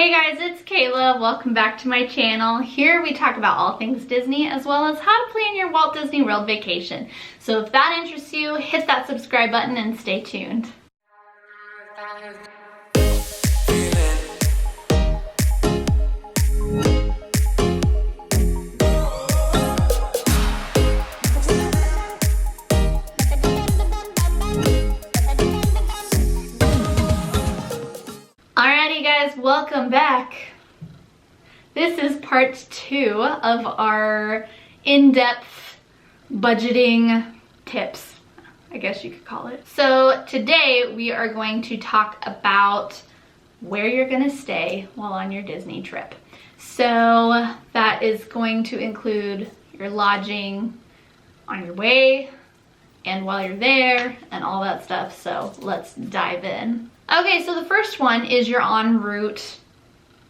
Hey guys, it's Kayla. Welcome back to my channel. Here we talk about all things Disney as well as how to plan your Walt Disney World vacation. So if that interests you, hit that subscribe button and stay tuned. Alrighty guys, welcome back. This is part 2 of our in-depth budgeting tips, I guess you could call it. So today we are going to talk about where you're gonna stay while on your Disney trip. So that is going to include your lodging on your way and while you're there and all that stuff. So let's dive in. Okay, so the first one is your en route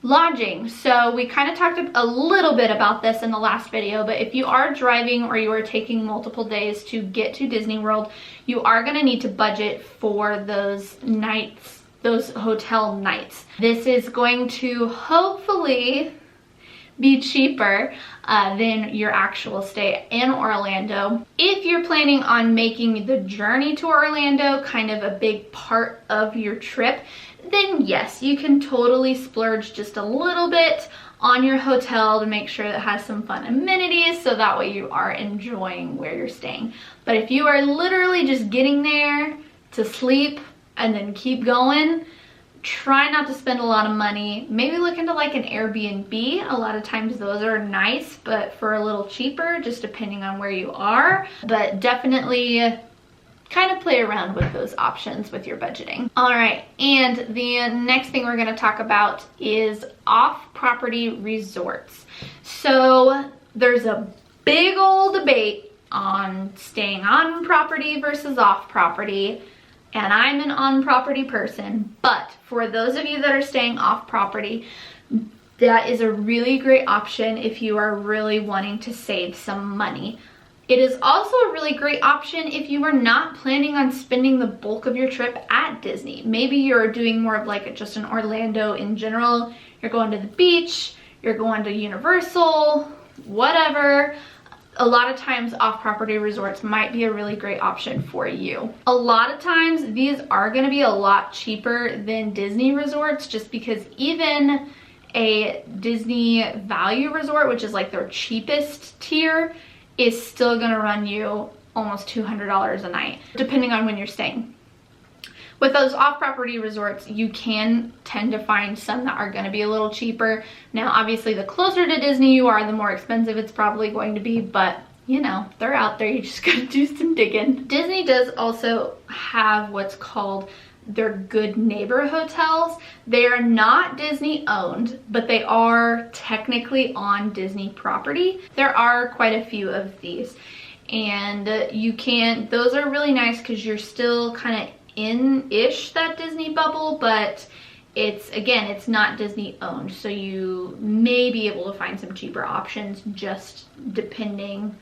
lodging. So we kind of talked a little bit about this in the last video, but if you are driving or you are taking multiple days to get to Disney World, you are going to need to budget for those nights, those hotel nights. This is going to hopefully be cheaper than your actual stay in Orlando. If you're planning on making the journey to Orlando kind of a big part of your trip, then yes, you can totally splurge just a little bit on your hotel to make sure that it has some fun amenities so that way you are enjoying where you're staying. But if you are literally just getting there to sleep and then keep going, try not to spend a lot of money. Maybe look into like an Airbnb. A lot of times those are nice, but for a little cheaper, just depending on where you are. But definitely kind of play around with those options with your budgeting. All right, and the next thing we're going to talk about is off-property resorts. So there's a big old debate on staying on property versus off property. And I'm an on-property person, but for those of you that are staying off-property, that is a really great option if you are really wanting to save some money. It is also a really great option if you are not planning on spending the bulk of your trip at Disney. Maybe you're doing more of like just an Orlando in general. You're going to the beach, you're going to Universal, whatever. A lot of times off-property resorts might be a really great option for you. A lot of times these are going to be a lot cheaper than Disney resorts just because even a Disney value resort, which is like their cheapest tier, is still going to run you almost $200 a night, depending on when you're staying. With those off-property resorts, you can tend to find some that are going to be a little cheaper. Now, obviously, the closer to Disney you are, the more expensive it's probably going to be, but you know, they're out there. You just got to do some digging. Disney does also have what's called their Good Neighbor hotels. They are not Disney owned, but they are technically on Disney property. There are quite a few of these, and those are really nice because you're still kind of in-ish that Disney bubble, but it's not Disney owned, so you may be able to find some cheaper options just depending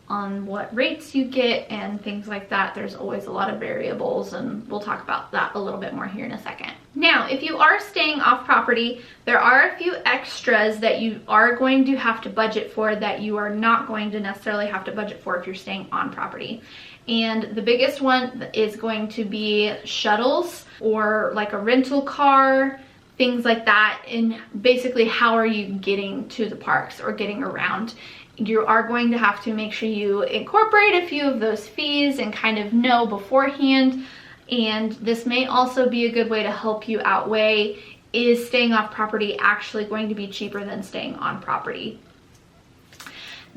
on what rates you get and things like that. There's always a lot of variables, and we'll talk about that a little bit more here in a second. Now, if you are staying off property, there are a few extras that you are going to have to budget for that you are not going to necessarily have to budget for if you're staying on property. And the biggest one is going to be shuttles or like a rental car, things like that. And basically, how are you getting to the parks or getting around? You are going to have to make sure you incorporate a few of those fees and kind of know beforehand. And this may also be a good way to help you outweigh, is staying off property actually going to be cheaper than staying on property?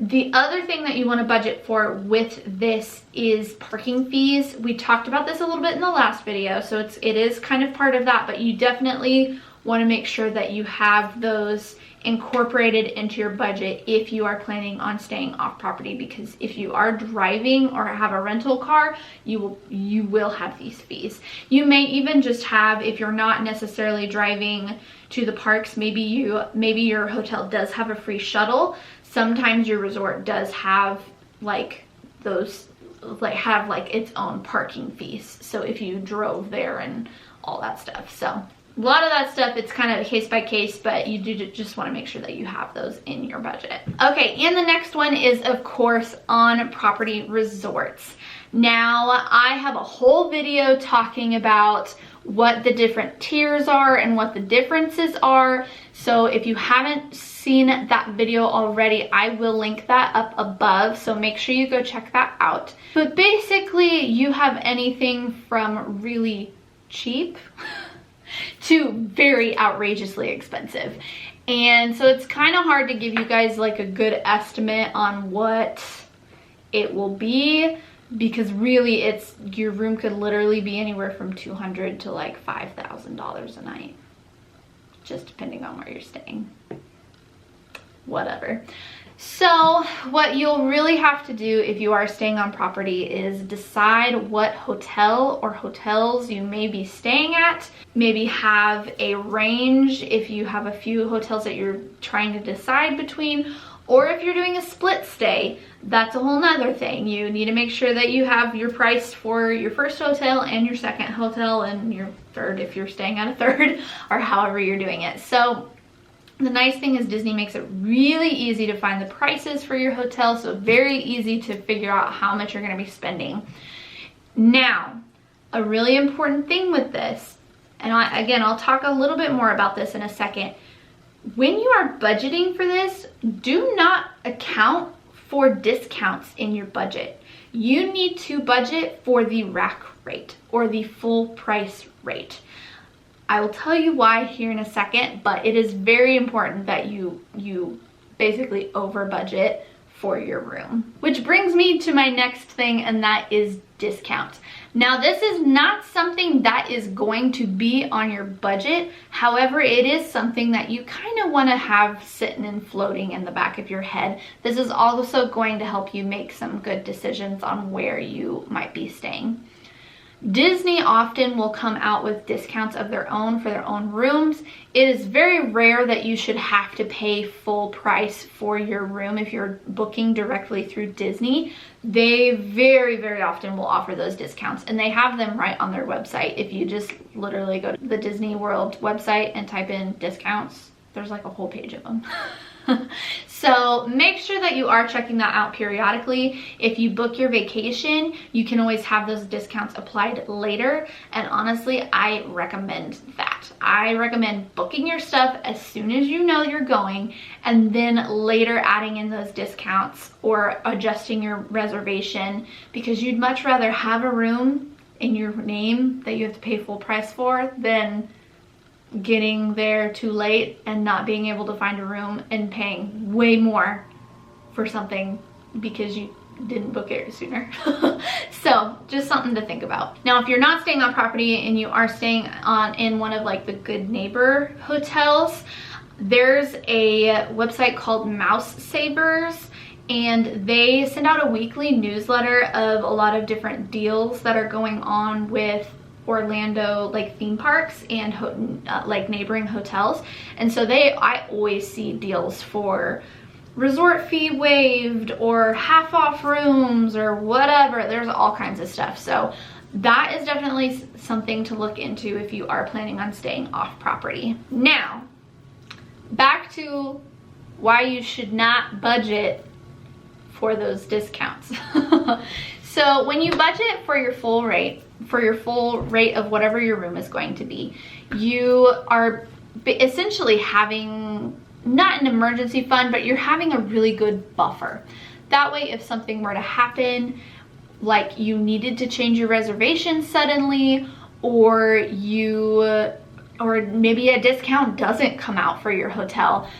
The other thing that you want to budget for with this is parking fees. We talked about this a little bit in the last video, so it is kind of part of that, but you definitely want to make sure that you have those incorporated into your budget if you are planning on staying off property, because if you are driving or have a rental car, you will have these fees. You may even just have, if you're not necessarily driving to the parks, maybe your hotel does have a free shuttle. Sometimes your resort does have like those, have like its own parking fees, so if you drove there and all that stuff. So A lot of that stuff, it's kind of case by case, but you do just want to make sure that you have those in your budget. Okay, and the next one is, of course, on property resorts. Now, I have a whole video talking about what the different tiers are and what the differences are. So if you haven't seen that video already, I will link that up above. So make sure you go check that out. But basically, you have anything from really cheap to very outrageously expensive. And so it's kind of hard to give you guys like a good estimate on what it will be, because really your room could literally be anywhere from $200 to like $5,000 a night, just depending on where you're staying. Whatever. So what you'll really have to do if you are staying on property is decide what hotel or hotels you may be staying at. Maybe have a range if you have a few hotels that you're trying to decide between, or if you're doing a split stay, that's a whole nother thing. You need to make sure that you have your price for your first hotel and your second hotel and your third if you're staying at a third, or however you're doing it. So the nice thing is Disney makes it really easy to find the prices for your hotel, so very easy to figure out how much you're going to be spending. Now, a really important thing with this, and again, I'll talk a little bit more about this in a second. When you are budgeting for this, do not account for discounts in your budget. You need to budget for the rack rate or the full price rate. I will tell you why here in a second, but it is very important that you basically over budget for your room. Which brings me to my next thing, and that is discounts. Now, this is not something that is going to be on your budget. However, it is something that you kind of want to have sitting and floating in the back of your head. This is also going to help you make some good decisions on where you might be staying. Disney often will come out with discounts of their own for their own rooms. It is very rare that you should have to pay full price for your room if you're booking directly through Disney. They very, very often will offer those discounts, and they have them right on their website. If you just literally go to the Disney World website and type in discounts, there's like a whole page of them. So make sure that you are checking that out periodically. If you book your vacation, you can always have those discounts applied later. And honestly, I recommend that. I recommend booking your stuff as soon as you know you're going, and then later adding in those discounts or adjusting your reservation, because you'd much rather have a room in your name that you have to pay full price for than getting there too late and not being able to find a room and paying way more for something because you didn't book it sooner. So just something to think about. Now, if you're not staying on property and you are staying in one of like the Good Neighbor hotels, there's a website called Mouse Savers, and they send out a weekly newsletter of a lot of different deals that are going on with Orlando like theme parks and like neighboring hotels. And so I always see deals for resort fee waived or half off rooms or whatever. There's all kinds of stuff. So that is definitely something to look into if you are planning on staying off property. Now, back to why you should not budget for those discounts. So when you budget for your full rate of whatever your room is going to be, you are essentially having not an emergency fund, but you're having a really good buffer. That way, if something were to happen, like you needed to change your reservation suddenly, or maybe a discount doesn't come out for your hotel,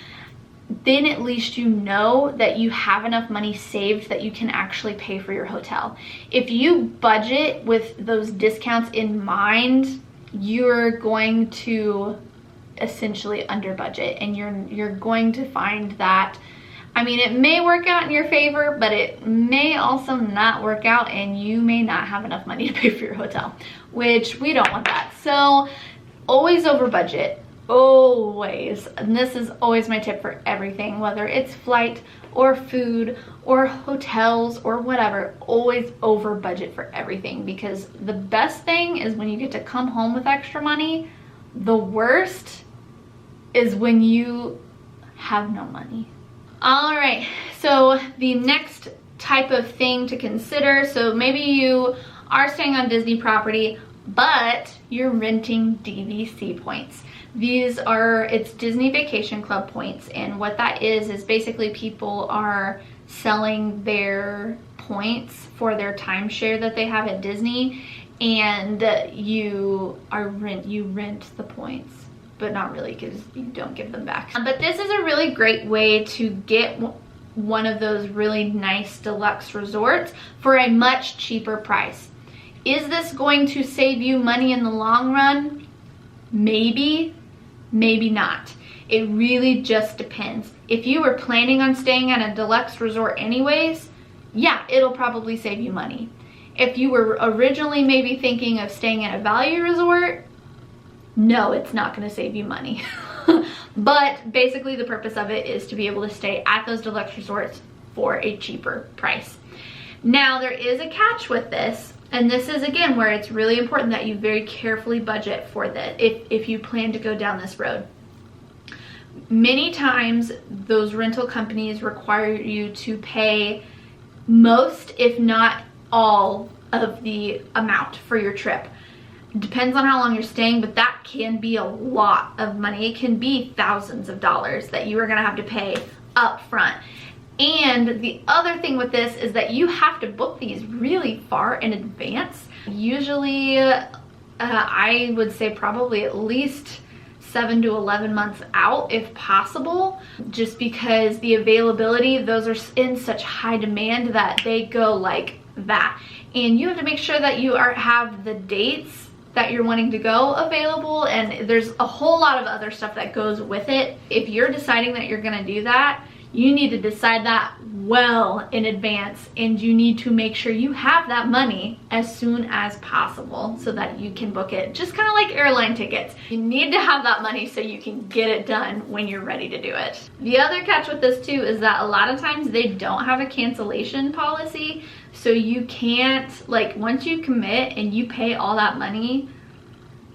then at least you know that you have enough money saved that you can actually pay for your hotel. If you budget with those discounts in mind, you're going to essentially under budget, and you're going to find that, I mean, it may work out in your favor, but it may also not work out, and you may not have enough money to pay for your hotel, which we don't want that. So always over budget. Always. And this is always my tip for everything, whether it's flight or food or hotels or whatever. Always over budget for everything, because the best thing is when you get to come home with extra money, The worst is when you have no money. All right, so the next type of thing to consider, so maybe you are staying on Disney property, but you're renting DVC points. It's Disney Vacation Club points, and what that is basically people are selling their points for their timeshare that they have at Disney, and you rent the points, but not really, because you don't give them back. But this is a really great way to get one of those really nice deluxe resorts for a much cheaper price. Is this going to save you money in the long run? Maybe, maybe not. It really just depends. If you were planning on staying at a deluxe resort anyways, yeah, it'll probably save you money. If you were originally maybe thinking of staying at a value resort, no, it's not going to save you money. But basically the purpose of it is to be able to stay at those deluxe resorts for a cheaper price. Now there is a catch with this, and this is again where it's really important that you very carefully budget for this if you plan to go down this road. Many times those rental companies require you to pay most, if not all, of the amount for your trip. Depends on how long you're staying, but that can be a lot of money. It can be thousands of dollars that you are gonna have to pay up front. And the other thing with this is that you have to book these really far in advance. Usually, I would say probably at least 7 to 11 months out if possible, just because the availability, those are in such high demand that they go like that. And you have to make sure that you have the dates that you're wanting to go available, and there's a whole lot of other stuff that goes with it. If you're deciding that you're gonna do that, you need to decide that well in advance, and you need to make sure you have that money as soon as possible so that you can book it. Just kind of like airline tickets. You need to have that money so you can get it done when you're ready to do it. The other catch with this too is that a lot of times they don't have a cancellation policy, so you can't, like, once you commit and you pay all that money,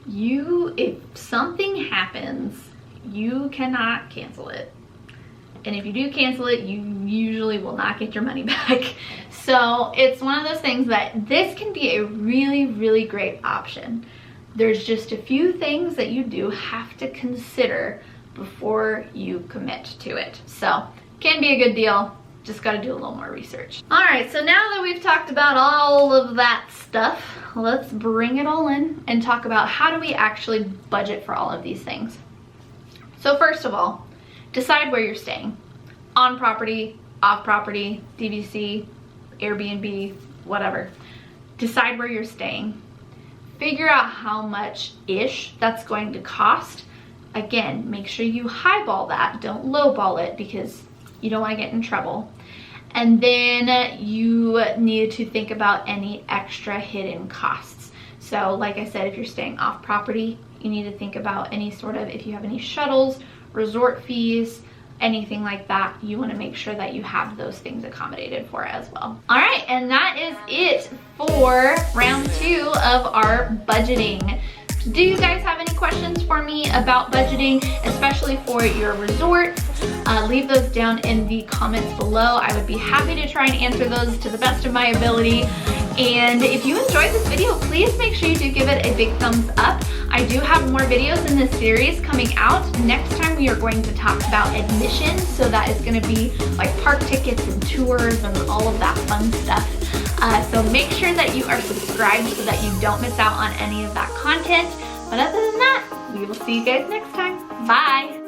if something happens, you cannot cancel it. And if you do cancel it, you usually will not get your money back. So it's one of those things that this can be a really, really great option. There's just a few things that you do have to consider before you commit to it. So can be a good deal. Just got to do a little more research. All right, so now that we've talked about all of that stuff, let's bring it all in and talk about how do we actually budget for all of these things. So first of all, decide where you're staying. On property, off property, DVC, Airbnb, whatever. Decide where you're staying. Figure out how much-ish that's going to cost. Again, make sure you highball that. Don't lowball it because you don't want to get in trouble. And then you need to think about any extra hidden costs. So like I said, if you're staying off property, you need to think about any sort of, if you have any shuttles, resort fees, anything like that, you want to make sure that you have those things accommodated for as well. All right, and that is it for round 2 of our budgeting. Do you guys have any questions for me about budgeting, especially for your resort? Leave those down in the comments below. I would be happy to try and answer those to the best of my ability. And if you enjoyed this video, please make sure you do give it a big thumbs up. I do have more videos in this series coming out. Next time we are going to talk about admissions, so that is going to be like park tickets and tours and all of that fun stuff. So make sure that you are subscribed so that you don't miss out on any of that content. But other than that, we will see you guys next time. Bye!